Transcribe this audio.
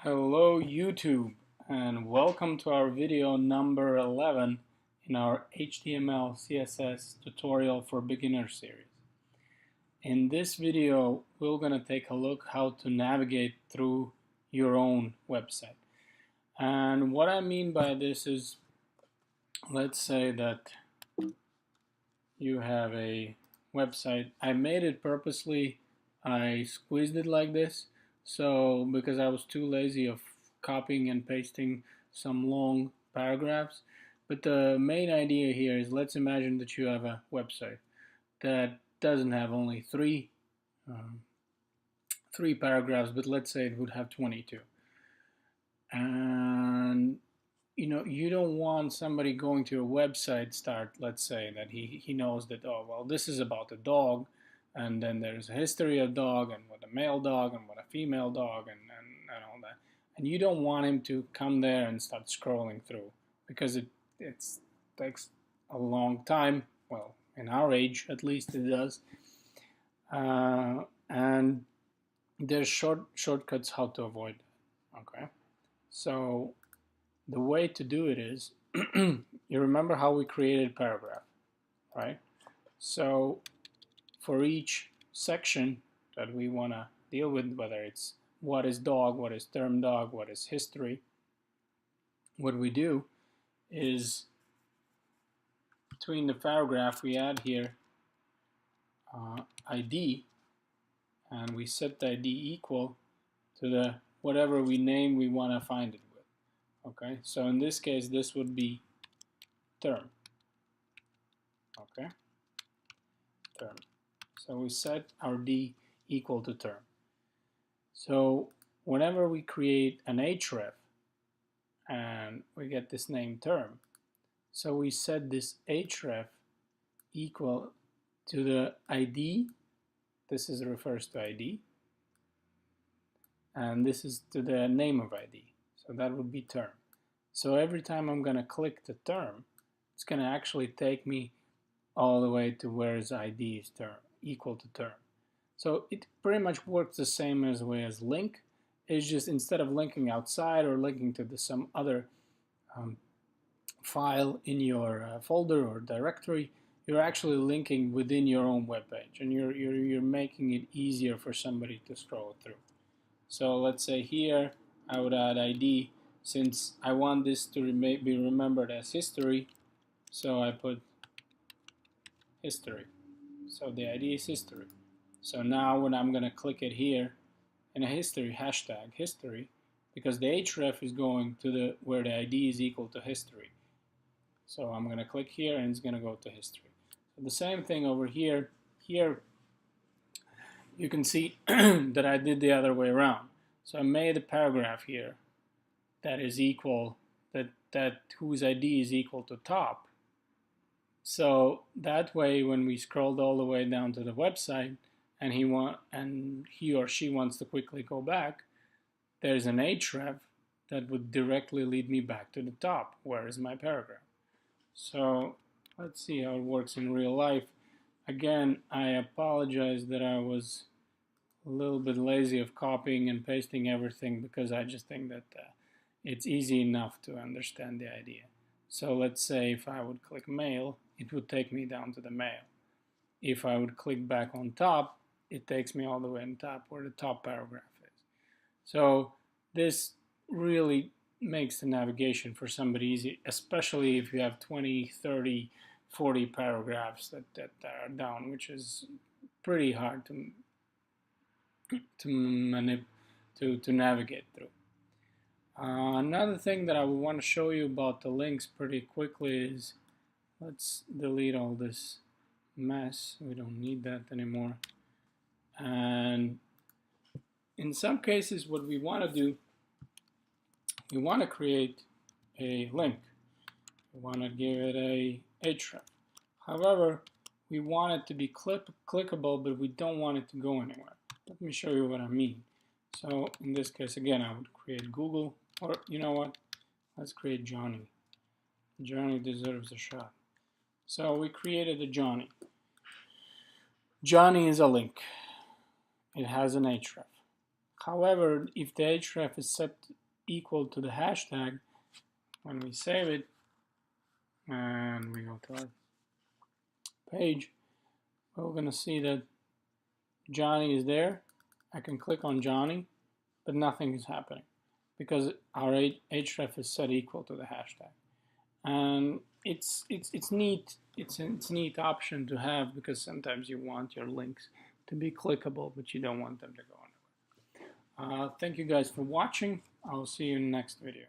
Hello YouTube and welcome to our video number 11 in our HTML CSS tutorial for beginners series. In this video we're going to take a look how to navigate through your own website. And what I mean by this is, let's say that you have a website. I made it purposely. I squeezed it like this because I was too lazy of copying and pasting some long paragraphs. But the main idea here is, let's imagine that you have a website that doesn't have only three paragraphs, but let's say it would have 22. And you don't want somebody going to your website let's say that he knows that, oh well, this is about a dog, and then there's a history of dog and what a male dog and what a female dog and all that, and you don't want him to come there and start scrolling through, because it takes a long time. Well, in our age at least it does, and there's shortcuts how to avoid that. Okay, so the way to do it is, you remember how we created a paragraph, right? So for each section that we want to deal with, whether it's what is dog, what is term dog, what is history, what we do is, between the paragraph we add here ID, and we set the ID equal to the whatever we want to find it with. Okay, so in this case this would be term. Okay, term. So we set our D equal to term. So whenever we create an href and we get this name term, so we set this href equal to the ID. This refers to ID, and this is to the name of ID. So that would be term. So every time I'm going to click the term, it's going to actually take me all the way to where is ID is term, equal to term. So it pretty much works the same way as link. It's just, instead of linking outside or linking to some other file in your folder or directory, you're actually linking within your own web page, and you're making it easier for somebody to scroll through. So let's say here I would add ID, since I want this to be remembered as history, so I put history. So the ID is history. So now when I'm going to click it here in a history, hashtag history, because the href is going to where the ID is equal to history. So I'm going to click here and it's going to go to history. So the same thing over here. Here you can see that I did the other way around. So I made a paragraph here that is equal, that whose ID is equal to top. So that way, when we scrolled all the way down to the website and he or she wants to quickly go back, there's an href that would directly lead me back to the top. Where is my paragraph? So let's see how it works in real life. Again, I apologize that I was a little bit lazy of copying and pasting everything, because I just think that it's easy enough to understand the idea. So let's say if I would click mail, it would take me down to the mail. If I would click back on top, it takes me all the way on top where the top paragraph is. So this really makes the navigation for somebody easy, especially if you have 20, 30, 40 paragraphs that are down, which is pretty hard to navigate through. Another thing that I would want to show you about the links pretty quickly is, let's delete all this mess. We don't need that anymore. And in some cases, what we want to do, we want to create a link. We want to give it a href. However, we want it to be clickable, but we don't want it to go anywhere. Let me show you what I mean. So in this case, again, I would create Google, or you know what? Let's create Johnny. Johnny deserves a shot. So we created a Johnny. Johnny is a link. It has an href. However, if the href is set equal to the hashtag, when we save it and we go to our page, we're going to see that Johnny is there. I can click on Johnny, but nothing is happening because our href is set equal to the hashtag. And it's neat. It's a neat option to have because sometimes you want your links to be clickable, but you don't want them to go anywhere. Thank you guys for watching. I'll see you in the next video.